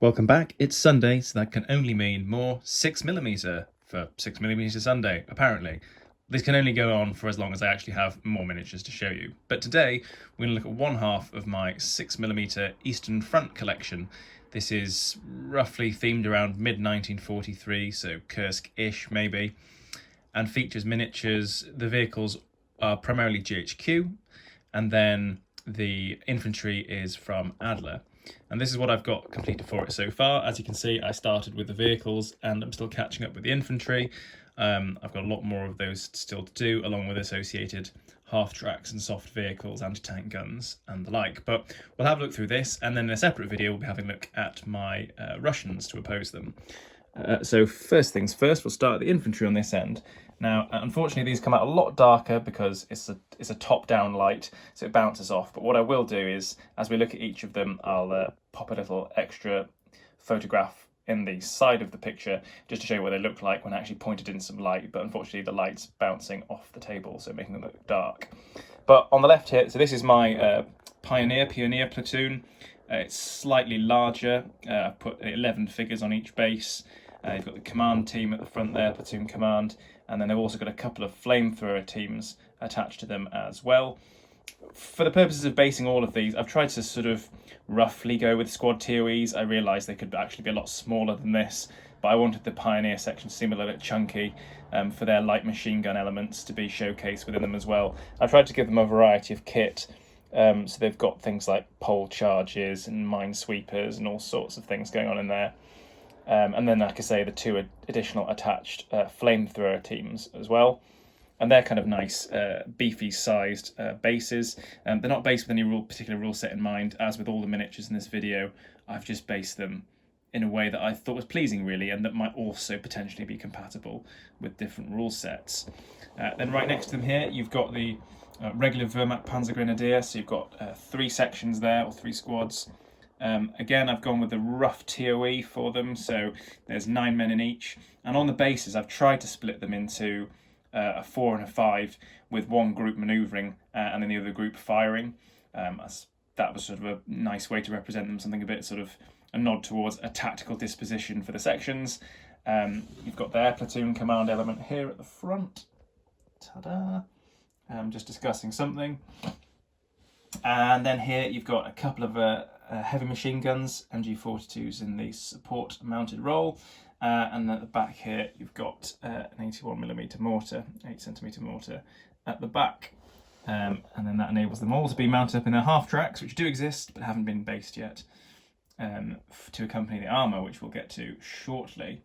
Welcome back. It's Sunday, so that can only mean more 6mm for 6mm Sunday, apparently. This can only go on for as long as I actually have more miniatures to show you. But today, we're going to look at one half of my 6mm Eastern Front collection. This is roughly themed around mid-1943, so Kursk-ish maybe, and features miniatures. The vehicles are primarily GHQ, and then the infantry is from Adler. And this is what I've got completed for it so far. As you can see, I started with the vehicles and I'm still catching up with the infantry. I've got a lot more of those still to do, along with associated half-tracks and soft vehicles, anti-tank guns and the like. But we'll have a look through this, and then in a separate video we'll be having a look at my Russians to oppose them. So first things first, we'll start the infantry on this end. Now, unfortunately, these come out a lot darker because it's a top-down light, so it bounces off. But what I will do is, as we look at each of them, I'll pop a little extra photograph in the side of the picture just to show you what they look like when I actually pointed in some light. But unfortunately, the light's bouncing off the table, so making them look dark. But on the left here, so this is my Pioneer platoon. It's slightly larger. I've put 11 figures on each base. You've got the command team at the front there, platoon command, and then they've also got a couple of flamethrower teams attached to them as well. For the purposes of basing all of these, I've tried to sort of roughly go with squad TOEs. I realised they could actually be a lot smaller than this, but I wanted the Pioneer section to seem a little bit chunky for their light machine gun elements to be showcased within them as well. I tried to give them a variety of kit. So they've got things like pole charges and minesweepers and all sorts of things going on in there. And then, like I say, the two additional attached flamethrower teams as well. And they're kind of nice, beefy-sized bases. They're not based with any particular rule set in mind. As with all the miniatures in this video, I've just based them in a way that I thought was pleasing, really, and that might also potentially be compatible with different rule sets. Then right next to them here, you've got the regular Wehrmacht Panzergrenadier. So you've got 3 sections there, or 3 squads. Again, I've gone with the rough TOE for them, so there's 9 men in each. And on the bases, I've tried to split them into a 4 and a 5, with one group manoeuvring and then the other group firing. That was sort of a nice way to represent them, something a bit sort of a nod towards a tactical disposition for the sections. You've got their platoon command element here at the front. Ta-da! Just discussing something. And then here you've got a couple of heavy machine guns, MG42s in the support mounted role. And at the back here you've got an 81mm mortar, 8cm mortar at the back. And then that enables them all to be mounted up in their half tracks, which do exist but haven't been based yet, to accompany the armour, which we'll get to shortly.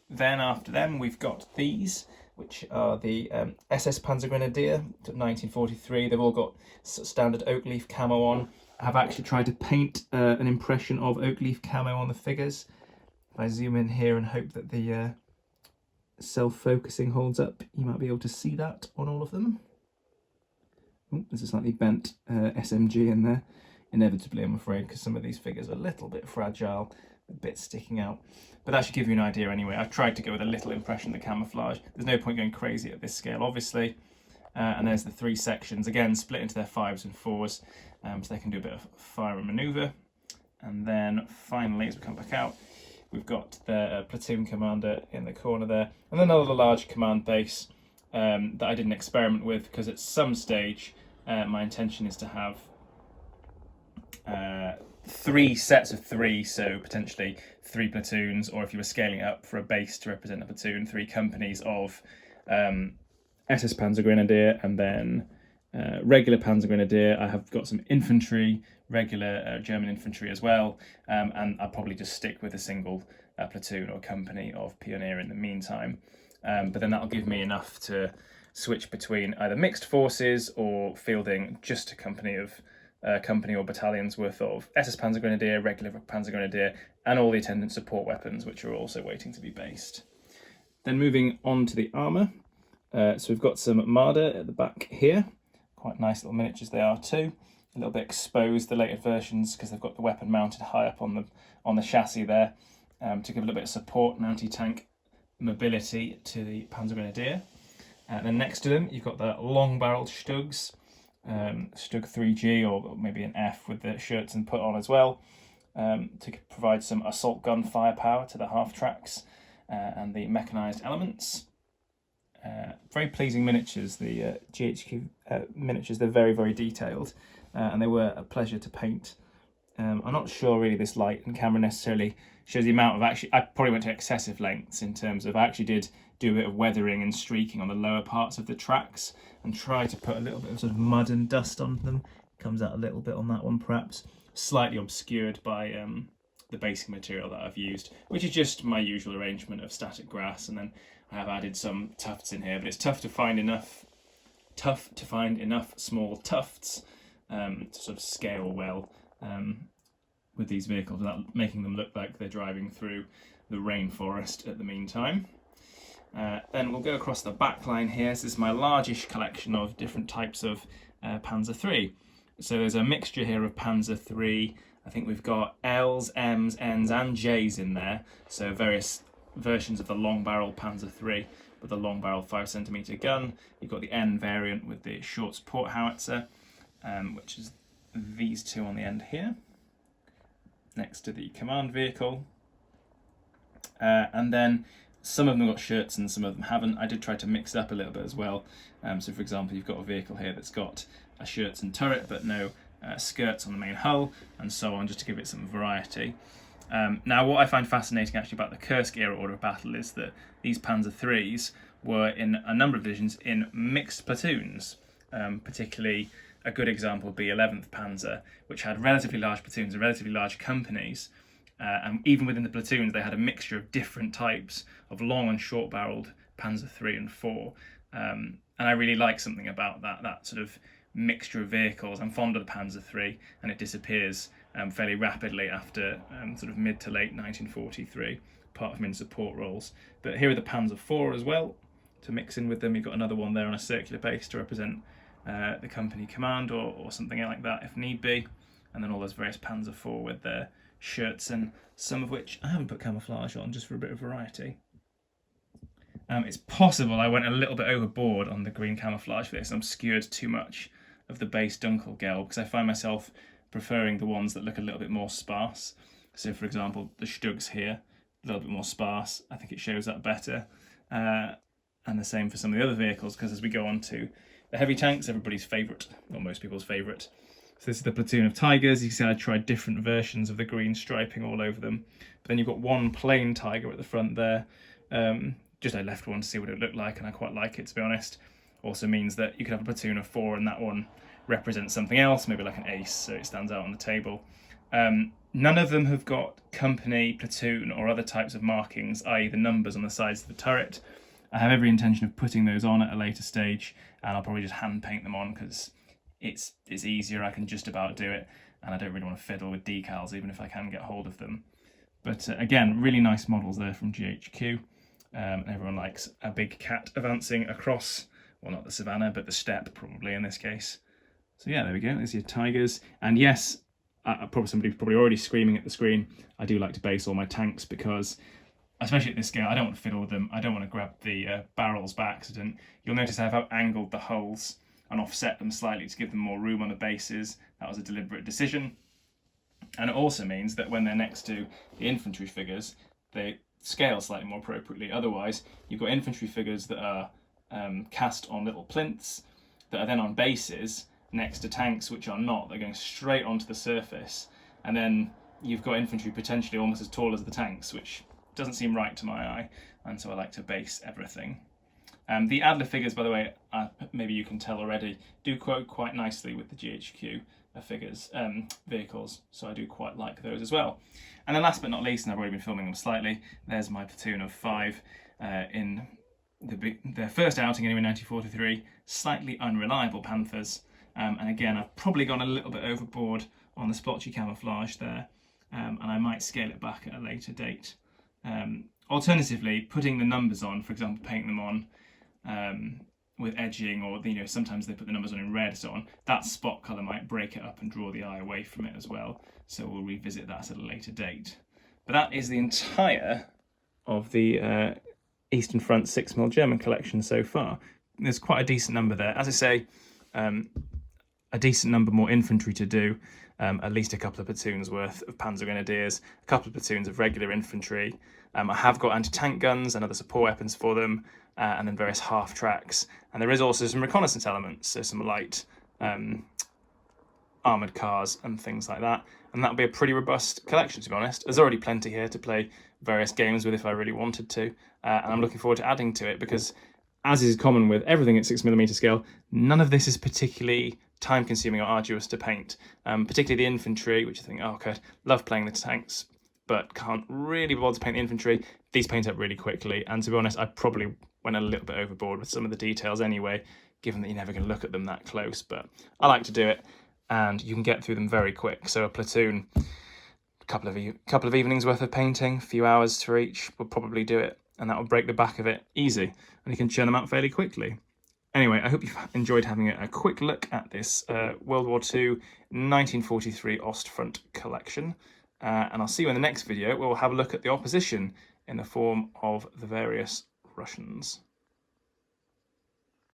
Then after them we've got these, which are the SS Panzergrenadier 1943. They've all got standard oak leaf camo on. I have actually tried to paint an impression of oak leaf camo on the figures. If I zoom in here and hope that the self-focusing holds up, you might be able to see that on all of them. Oh, there's a slightly bent SMG in there, inevitably I'm afraid, because some of these figures are a little bit fragile, a bit sticking out. But that should give you an idea anyway. I've tried to go with a little impression of the camouflage. There's no point going crazy at this scale, obviously. And there's the 3 sections, again, split into their 5s and 4s, so they can do a bit of fire and manoeuvre. And then finally, as we come back out, we've got the platoon commander in the corner there, and then another large command base that I didn't experiment with, because at some stage my intention is to have 3 sets of 3, so potentially 3 platoons, or if you were scaling it up for a base to represent a platoon, 3 companies of SS Panzergrenadier, and then regular Panzergrenadier. I have got some infantry, regular German infantry as well, and I'll probably just stick with a single platoon or company of Pioneer in the meantime. But then that'll give me enough to switch between either mixed forces or fielding just a company or battalion's worth of SS Panzergrenadier, regular Panzergrenadier, and all the attendant support weapons, which are also waiting to be based. Then moving on to the armour. So we've got some Marder at the back here. Quite nice little miniatures they are too. A little bit exposed, the later versions, because they've got the weapon mounted high up on the chassis there, to give a little bit of support and anti-tank mobility to the Panzergrenadier. Then next to them you've got the long-barreled Stugs, Stug 3G, or maybe an F with the shirts and put on as well. to provide some assault gun firepower to the half tracks and the mechanised elements. Very pleasing miniatures, the GHQ miniatures. They're very, very detailed, and they were a pleasure to paint. I'm not sure really this light and camera necessarily shows the amount of I probably went to excessive lengths in terms of I actually did do a bit of weathering and streaking on the lower parts of the tracks and try to put a little bit of sort of mud and dust on them. Comes out a little bit on that one perhaps, slightly obscured by the basic material that I've used, which is just my usual arrangement of static grass, and then I have added some tufts in here, but it's tough to find enough small tufts to sort of scale well with these vehicles without making them look like they're driving through the rainforest at the meantime. Then we'll go across the back line here. This is my largish collection of different types of Panzer III. So there's a mixture here of Panzer III. I think we've got Ls, Ms, Ns and Js in there. So various versions of the long barrel Panzer III with the long barrel 5cm gun. You've got the N variant with the short support howitzer, which is these two on the end here, next to the command vehicle. And then some of them got shirts and some of them haven't. I did try to mix it up a little bit as well. So for example, you've got a vehicle here that's got a shirts and turret but no skirts on the main hull, and so on, just to give it some variety. Now what I find fascinating actually about the Kursk era order of battle is that these Panzer IIIs were in a number of divisions in mixed platoons. Particularly a good example would be 11th Panzer, which had relatively large platoons and relatively large companies. And even within the platoons, they had a mixture of different types of long and short barreled Panzer III and IV. And I really like something about that sort of mixture of vehicles. I'm fond of the Panzer III, and it disappears fairly rapidly after sort of mid to late 1943, apart from in support roles. But here are the Panzer IV as well, to mix in with them. You've got another one there on a circular base to represent the company command or something like that if need be. And then all those various Panzer IV with their shirts, and some of which I haven't put camouflage on, just for a bit of variety. It's possible I went a little bit overboard on the green camouflage for this and obscured too much of the base Dunkelgelb, because I find myself preferring the ones that look a little bit more sparse. So for example, the Stugs here, a little bit more sparse. I think it shows up better. And the same for some of the other vehicles, because as we go on to the heavy tanks, everybody's favourite, or most people's favourite. So this is the platoon of Tigers. You can see I tried different versions of the green striping all over them. But then you've got one plain Tiger at the front there. Just I left one to see what it looked like, and I quite like it, to be honest. Also means that you could have a platoon of 4 and that one represents something else, maybe like an ace, so it stands out on the table. None of them have got company, platoon or other types of markings, i.e. the numbers on the sides of the turret. I have every intention of putting those on at a later stage, and I'll probably just hand paint them on because it's easier. I can just about do it, and I don't really want to fiddle with decals even if I can get hold of them. But again, really nice models there from GHQ. Everyone likes a big cat advancing across, well, not the savannah, but the steppe probably in this case. So yeah, there we go. There's your Tigers. And yes, somebody's probably already screaming at the screen. I do like to base all my tanks because, especially at this scale, I don't want to fiddle with them. I don't want to grab the barrels by accident. You'll notice I've angled the hulls and offset them slightly to give them more room on the bases. That was a deliberate decision. And it also means that when they're next to the infantry figures, they scale slightly more appropriately. Otherwise, you've got infantry figures that are cast on little plinths that are then on bases next to tanks which are not. They're going straight onto the surface. And then you've got infantry potentially almost as tall as the tanks, which doesn't seem right to my eye. And so I like to base everything. The Adler figures, by the way, maybe you can tell already, do quote quite nicely with the GHQ figures, vehicles, so I do quite like those as well. And then last but not least, and I've already been filming them slightly, there's my platoon of 5 in their first outing anyway, 1943, slightly unreliable Panthers. And again, I've probably gone a little bit overboard on the splotchy camouflage there, and I might scale it back at a later date. Alternatively, putting the numbers on, for example, painting them on with edging, or sometimes they put the numbers on in red, so on, that spot colour might break it up and draw the eye away from it as well. So we'll revisit that at a later date. But that is the entire of the Eastern Front 6mm German collection so far. There's quite a decent number there. As I say, a decent number more infantry to do, at least a couple of platoons worth of Panzer Grenadiers, a couple of platoons of regular infantry. I have got anti-tank guns and other support weapons for them, and then various half tracks. And there is also some reconnaissance elements, so some light armoured cars and things like that. And that'll be a pretty robust collection, to be honest. There's already plenty here to play various games with if I really wanted to. And I'm looking forward to adding to it because, as is common with everything at 6mm scale, none of this is particularly time-consuming or arduous to paint. Particularly the infantry, which I think, oh, God, love playing the tanks, but can't really be bothered to paint the infantry. These paint up really quickly, and to be honest, I probably went a little bit overboard with some of the details anyway, given that you're never going to look at them that close, but I like to do it, and you can get through them very quick. So a platoon, a couple of evenings worth of painting, a few hours for each, will probably do it, and that will break the back of it easy, and you can churn them out fairly quickly. Anyway, I hope you've enjoyed having a quick look at this World War II 1943 Ostfront collection. And I'll see you in the next video where we'll have a look at the opposition in the form of the various Russians.